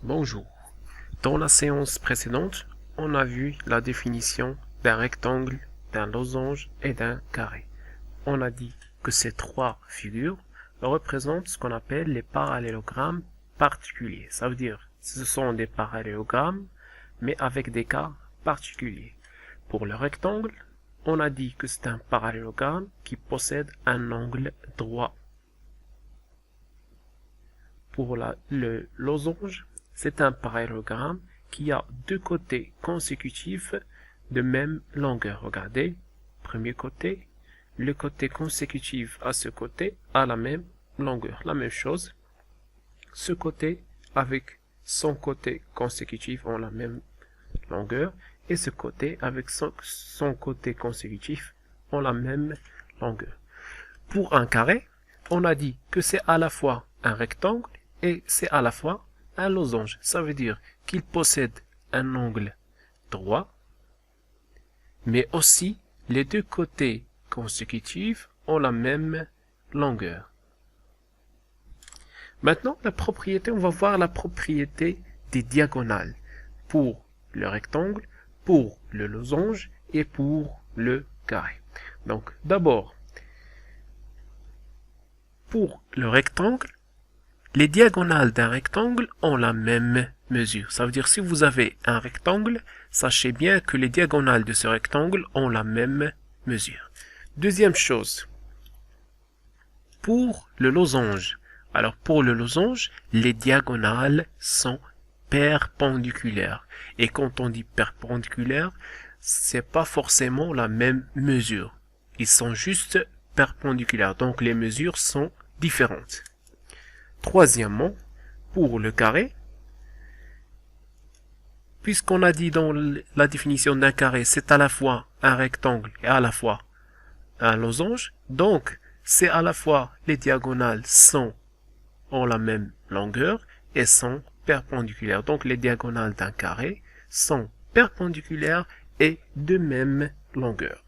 Bonjour. Dans la séance précédente, on a vu la définition d'un rectangle, d'un losange et d'un carré. On a dit que ces trois figures représentent ce qu'on appelle les parallélogrammes particuliers. Ça veut dire que ce sont des parallélogrammes, mais avec des cas particuliers. Pour le rectangle, on a dit que c'est un parallélogramme qui possède un angle droit. Pour le losange, c'est un parallélogramme qui a deux côtés consécutifs de même longueur. Regardez, premier côté, le côté consécutif à ce côté a la même longueur, la même chose. Ce côté avec son côté consécutif ont la même longueur et ce côté avec son côté consécutif ont la même longueur. Pour un carré, on a dit que c'est à la fois un rectangle et c'est à la fois un losange. Ça veut dire qu'il possède un angle droit, mais aussi les deux côtés consécutifs ont la même longueur. Maintenant, on va voir la propriété des diagonales pour le rectangle, pour le losange et pour le carré. Donc, d'abord, pour le rectangle, les diagonales d'un rectangle ont la même mesure. Ça veut dire si vous avez un rectangle, sachez bien que les diagonales de ce rectangle ont la même mesure. Deuxième chose, pour le losange. Alors pour le losange, les diagonales sont perpendiculaires. Et quand on dit perpendiculaire, c'est pas forcément la même mesure. Ils sont juste perpendiculaires. Donc les mesures sont différentes. Troisièmement, pour le carré, puisqu'on a dit dans la définition d'un carré, c'est à la fois un rectangle et à la fois un losange, donc c'est à la fois les diagonales ont la même longueur et sont perpendiculaires. Donc les diagonales d'un carré sont perpendiculaires et de même longueur.